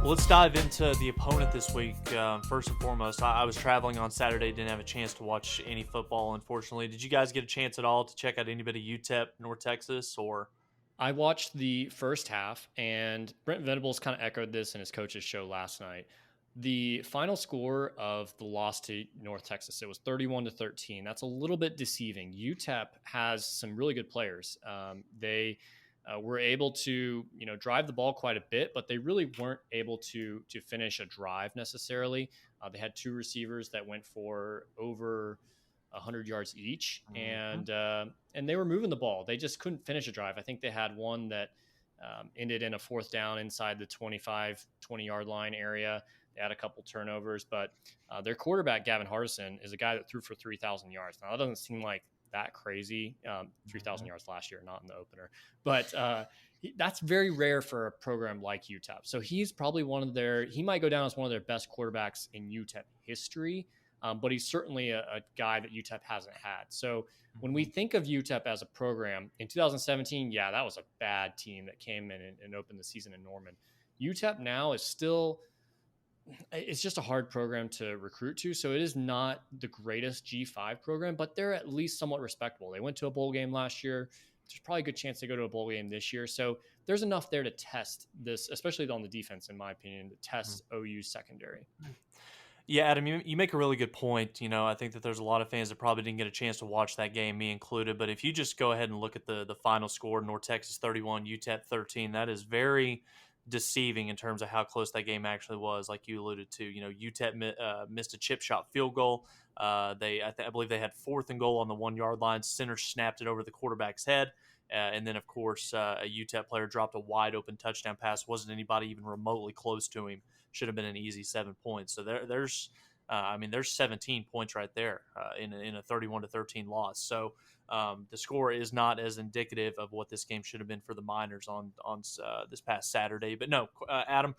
Well, let's dive into the opponent this week. First and foremost, I was traveling on Saturday, didn't have a chance to watch any football, unfortunately. Did you guys get a chance at all to check out anybody Utep, North Texas, or? I watched the first half, and Brent Venables kind of echoed this in his coach's show last night. The final score of the loss to North Texas, it was 31-13. That's a little bit deceiving. UTEP has some really good players. They were able to, drive the ball quite a bit, but they really weren't able to finish a drive necessarily. They had two receivers that went for over 100 yards each, and they were moving the ball. They just couldn't finish a drive. I think they had one that ended in a fourth down inside the 25, 20-yard line area. They had a couple turnovers, but their quarterback, Gavin Hardison, is a guy that threw for 3,000 yards. Now, that doesn't seem like that crazy, 3,000 yards last year, not in the opener. But that's very rare for a program like UTEP. So he's probably he might go down as one of their best quarterbacks in UTEP history. But he's certainly a guy that UTEP hasn't had. So when we think of UTEP as a program in 2017, yeah, that was a bad team that came in and opened the season in Norman. UTEP now is still, it's just a hard program to recruit to. So it is not the greatest G5 program, but they're at least somewhat respectable. They went to a bowl game last year. There's probably a good chance they go to a bowl game this year. So there's enough there to test this, especially on the defense, in my opinion, to test OU's secondary. Yeah, Adam, you make a really good point. I think that there's a lot of fans that probably didn't get a chance to watch that game, me included. But if you just go ahead and look at the final score, North Texas 31, UTEP 13, that is very deceiving in terms of how close that game actually was, like you alluded to. UTEP missed a chip shot field goal. I believe they had 4th and goal on the 1-yard line. Center snapped it over the quarterback's head. And then, of course, a UTEP player dropped a wide open touchdown pass. Wasn't anybody even remotely close to him. Should have been an easy 7 points. So there's 17 points right there in a 31-13 loss. So the score is not as indicative of what this game should have been for the Miners on this past Saturday. But no, Adam,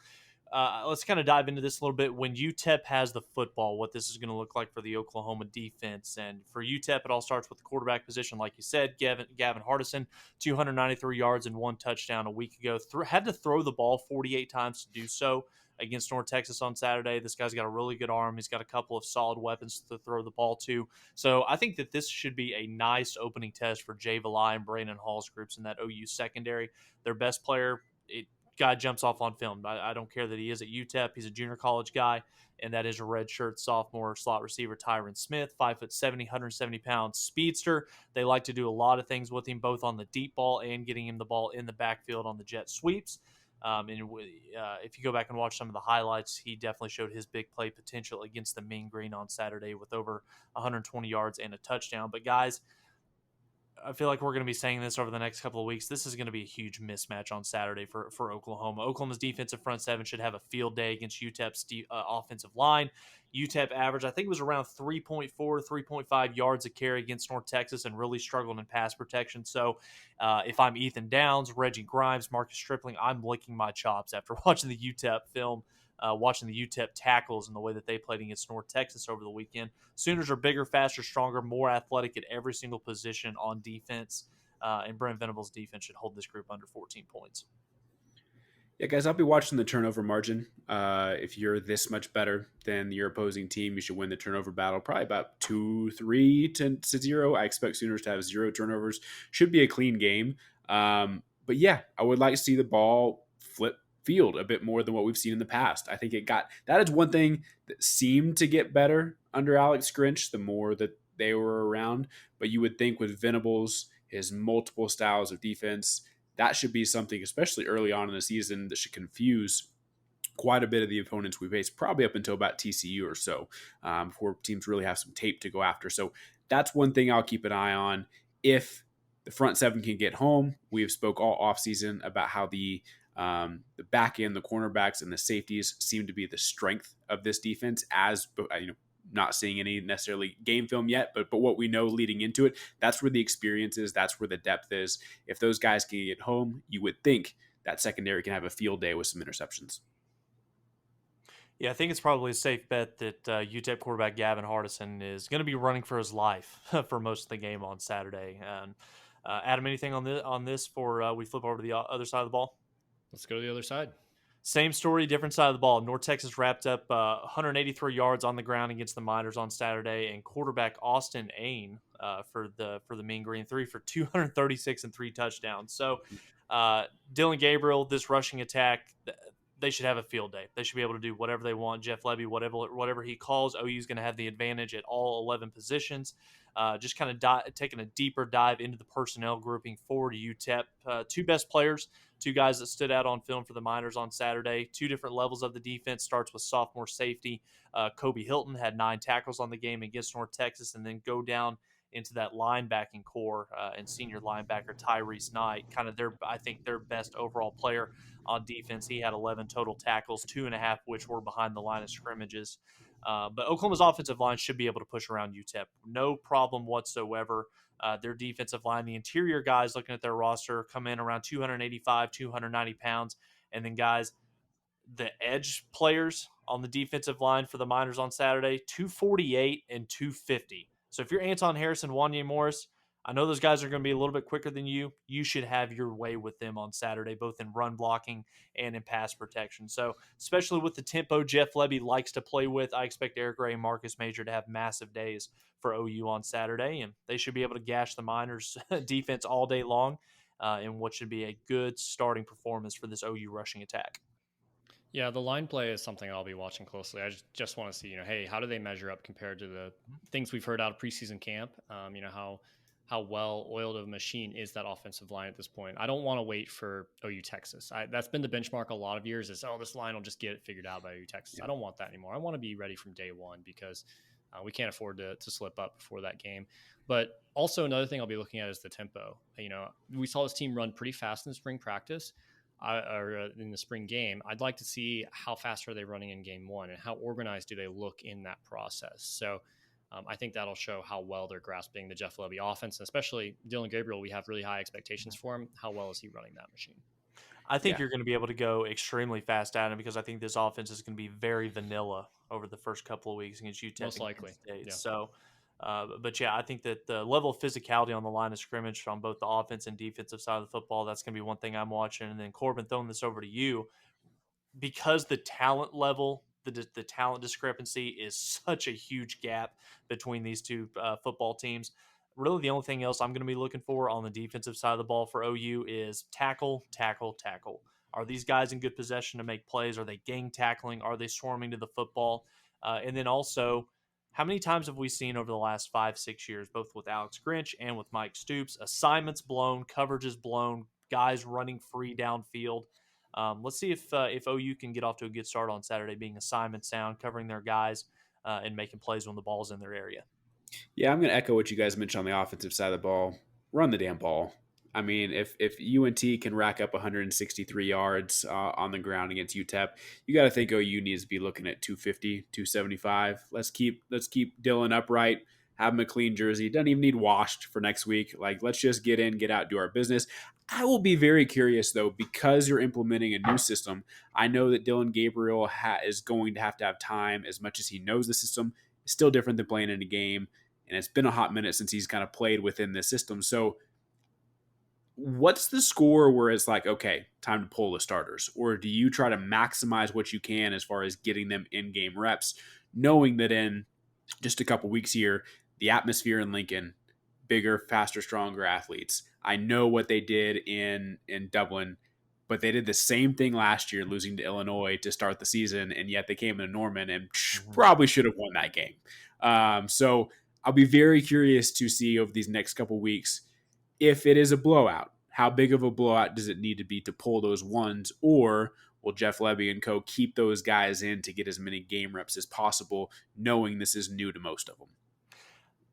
let's kind of dive into this a little bit. When UTEP has the football, what this is going to look like for the Oklahoma defense. And for UTEP, it all starts with the quarterback position. Like you said, Gavin Hardison, 293 yards and 1 touchdown a week ago. Had to throw the ball 48 times to do so against North Texas on Saturday. This guy's got a really good arm. He's got a couple of solid weapons to throw the ball to. So I think that this should be a nice opening test for Jay Valai and Brandon Hall's groups in that OU secondary. Their best player, guy jumps off on film. I don't care that he is at UTEP. He's a junior college guy, and that is a redshirt sophomore slot receiver, Tyron Smith, 5'7", 170 pounds speedster. They like to do a lot of things with him, both on the deep ball and getting him the ball in the backfield on the jet sweeps. If you go back and watch some of the highlights, he definitely showed his big play potential against the Mean Green on Saturday with over 120 yards and a touchdown. But guys, I feel like we're going to be saying this over the next couple of weeks. This is going to be a huge mismatch on Saturday for Oklahoma. Oklahoma's defensive front seven should have a field day against UTEP's offensive line. UTEP average, I think it was around 3.4, 3.5 yards a carry against North Texas and really struggled in pass protection. So if I'm Ethan Downs, Reggie Grimes, Marcus Stripling, I'm licking my chops after watching the UTEP film. Watching the UTEP tackles and the way that they played against North Texas over the weekend. Sooners are bigger, faster, stronger, more athletic at every single position on defense, and Brent Venables' defense should hold this group under 14 points. Yeah, guys, I'll be watching the turnover margin. If you're this much better than your opposing team, you should win the turnover battle, probably about 2-3 to 0. I expect Sooners to have 0 turnovers. Should be a clean game. But yeah, I would like to see the ball flip field a bit more than what we've seen in the past. I think that is one thing that seemed to get better under Alex Grinch the more that they were around. But you would think with Venables, his multiple styles of defense, that should be something, especially early on in the season, that should confuse quite a bit of the opponents we face, probably up until about TCU or so, before teams really have some tape to go after. So that's one thing I'll keep an eye on. If the front seven can get home, we've spoke all offseason about how the back end, the cornerbacks, and the safeties seem to be the strength of this defense. As not seeing any necessarily game film yet, but what we know leading into it, that's where the experience is. That's where the depth is. If those guys can get home, you would think that secondary can have a field day with some interceptions. Yeah, I think it's probably a safe bet that UTEP quarterback Gavin Hardison is going to be running for his life for most of the game on Saturday. And Adam, anything on this before we flip over to the other side of the ball? Let's go to the other side. Same story, different side of the ball. North Texas wrapped up 183 yards on the ground against the Miners on Saturday, and quarterback Austin Ain for the Mean Green Three for 236 and 3 touchdowns. So Dylan Gabriel, this rushing attack, they should have a field day. They should be able to do whatever they want. Jeff Lebby, whatever he calls, OU is going to have the advantage at all 11 positions. Just kind of taking a deeper dive into the personnel grouping for UTEP. Two best players, two guys that stood out on film for the Miners on Saturday. Two different levels of the defense. Starts with sophomore safety Kobe Hilton, had 9 tackles on the game against North Texas, and then go down into that linebacking core and senior linebacker Tyrese Knight, kind of their best overall player on defense. He had 11 total tackles, 2.5 which were behind the line of scrimmages. But Oklahoma's offensive line should be able to push around UTEP. No problem whatsoever. Their defensive line, the interior guys looking at their roster, come in around 285, 290 pounds. And then guys, the edge players on the defensive line for the Miners on Saturday, 248 and 250. So if you're Anton Harrison, Wanye Morris, I know those guys are going to be a little bit quicker than you. You should have your way with them on Saturday, both in run blocking and in pass protection. So especially with the tempo Jeff Lebby likes to play with, I expect Eric Ray and Marcus Major to have massive days for OU on Saturday, and they should be able to gash the Miners defense all day long in what should be a good starting performance for this OU rushing attack. Yeah, the line play is something I'll be watching closely. I just want to see, hey, how do they measure up compared to the things we've heard out of preseason camp? How well oiled of a machine is that offensive line at this point? I don't want to wait for OU Texas. That's been the benchmark a lot of years is, this line will just get it figured out by OU Texas. Yeah. I don't want that anymore. I want to be ready from day one because we can't afford to slip up before that game. But also another thing I'll be looking at is the tempo. We saw this team run pretty fast in spring practice. Or in the spring game. I'd like to see how fast are they running in game one and how organized do they look in that process. So I think that'll show how well they're grasping the Jeff Lebby offense, and especially Dylan Gabriel. We have really high expectations for him. How well is he running that machine? I think you're going to be able to go extremely fast at him because I think this offense is going to be very vanilla over the first couple of weeks against UTEP. Most likely. Yeah. So, but yeah, I think that the level of physicality on the line of scrimmage on both the offense and defensive side of the football, that's going to be one thing I'm watching. And then Corbin, throwing this over to you, because the talent level, the talent discrepancy is such a huge gap between these two football teams. Really, the only thing else I'm going to be looking for on the defensive side of the ball for OU is tackle, tackle, tackle. Are these guys in good possession to make plays? Are they gang tackling? Are they swarming to the football? And then also, how many times have we seen over the last 5-6 years, both with Alex Grinch and with Mike Stoops, assignments blown, coverages blown, guys running free downfield? Let's see if OU can get off to a good start on Saturday, being assignment sound, covering their guys, and making plays when the ball's in their area. Yeah, I'm going to echo what you guys mentioned on the offensive side of the ball. Run the damn ball. I mean, if UNT can rack up 163 yards on the ground against UTEP, you got to think OU needs to be looking at 250, 275. Let's keep Dylan upright, have him a clean jersey. Doesn't even need washed for next week. Let's just get in, get out, do our business. I will be very curious, though, because you're implementing a new system. I know that Dylan Gabriel is going to have time as much as he knows the system. It's still different than playing in a game, and it's been a hot minute since he's kind of played within this system. So what's the score where it's like, okay, time to pull the starters? Or do you try to maximize what you can as far as getting them in-game reps, knowing that in just a couple weeks here, the atmosphere in Lincoln, bigger, faster, stronger athletes. I know what they did in Dublin, but they did the same thing last year, losing to Illinois to start the season, and yet they came into Norman and probably should have won that game. So I'll be very curious to see over these next couple weeks if it is a blowout. How big of a blowout does it need to be to pull those ones, or will Jeff Lebby and co keep those guys in to get as many game reps as possible, knowing this is new to most of them?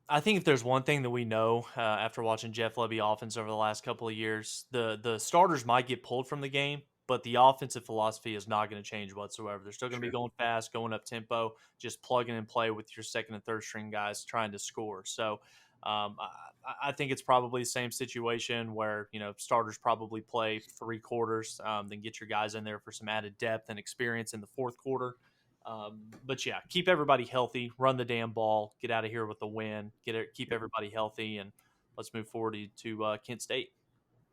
I think if there's one thing that we know after watching Jeff Lebby offense over the last couple of years, the starters might get pulled from the game, but the offensive philosophy is not going to change whatsoever. They're still going to be going fast, going up tempo, just plugging and play with your second and third string guys trying to score. So I think it's probably the same situation where, starters probably play 3 quarters, then get your guys in there for some added depth and experience in the fourth quarter. But yeah, keep everybody healthy, run the damn ball, get out of here with a win, keep everybody healthy, and let's move forward to Kent State.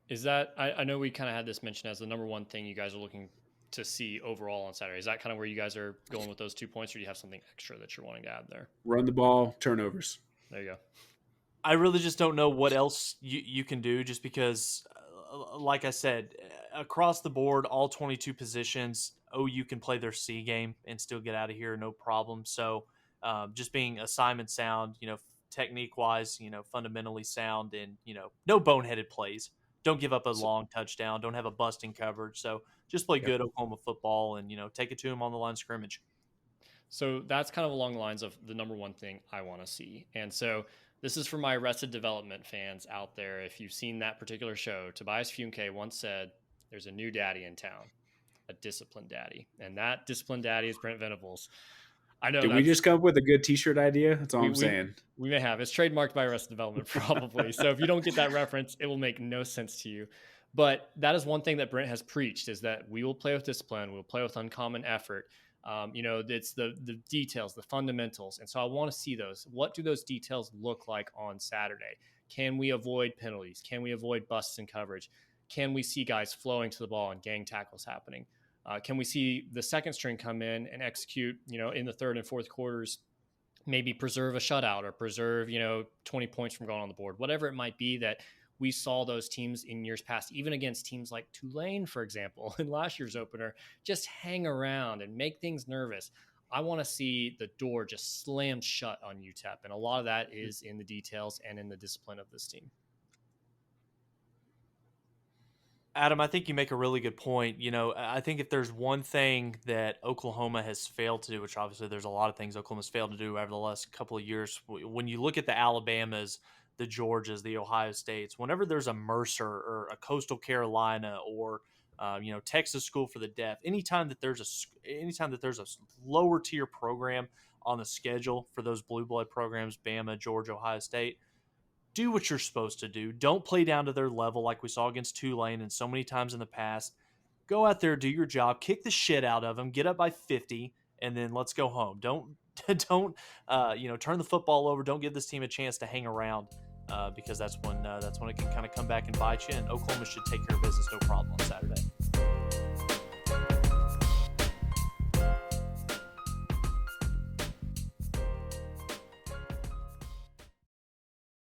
Is that, I know we kind of had this mentioned as the number one thing you guys are looking to see overall on Saturday? Is that kind of where you guys are going with those 2 points, or do you have something extra that you're wanting to add there? Run the ball, turnovers. There you go. I really just don't know what else you can do, just because, like I said, across the board, all 22 positions, OU can play their C game and still get out of here, no problem. So just being assignment sound, technique wise, fundamentally sound, and, no boneheaded plays. Don't give up a long touchdown. Don't have a busting coverage. So just play good Oklahoma football and, take it to them on the line of scrimmage. So that's kind of along the lines of the number one thing I want to see. And so this is for my Arrested Development fans out there. If you've seen that particular show, Tobias Funke once said, there's a new daddy in town, a disciplined daddy. And that disciplined daddy is Brent Venables. I know. Did we just come up with a good t-shirt idea? That's all I'm saying. We may have. It's trademarked by Arrested Development, probably. So if you don't get that reference, it will make no sense to you. But that is one thing that Brent has preached, is that we will play with discipline. We'll play with uncommon effort. It's the details, the fundamentals. And so I want to see those. What do those details look like on Saturday? Can we avoid penalties? Can we avoid busts in coverage? Can we see guys flowing to the ball and gang tackles happening? Can we see the second string come in and execute, in the third and fourth quarters, maybe preserve a shutout or preserve, 20 points from going on the board, whatever it might be that we saw those teams in years past, even against teams like Tulane, for example, in last year's opener, just hang around and make things nervous. I want to see the door just slammed shut on Utep. And a lot of that is in the details and in the discipline of this team. Adam, I think you make a really good point. I think if there's one thing that Oklahoma has failed to do, which obviously there's a lot of things Oklahoma's failed to do over the last couple of years, when you look at the Alabamas, the Georgias, the Ohio States, whenever there's a Mercer or a Coastal Carolina or Texas School for the Deaf, anytime that there's a lower tier program on the schedule for those blue blood programs, Bama, Georgia, Ohio State, do what you're supposed to do. Don't play down to their level like we saw against Tulane and so many times in the past. Go out there, do your job, kick the shit out of them, get up by 50, and then let's go home. Don't turn the football over. Don't give this team a chance to hang around, because that's when it can kind of come back and bite you. And Oklahoma should take care of business, no problem, on Saturday.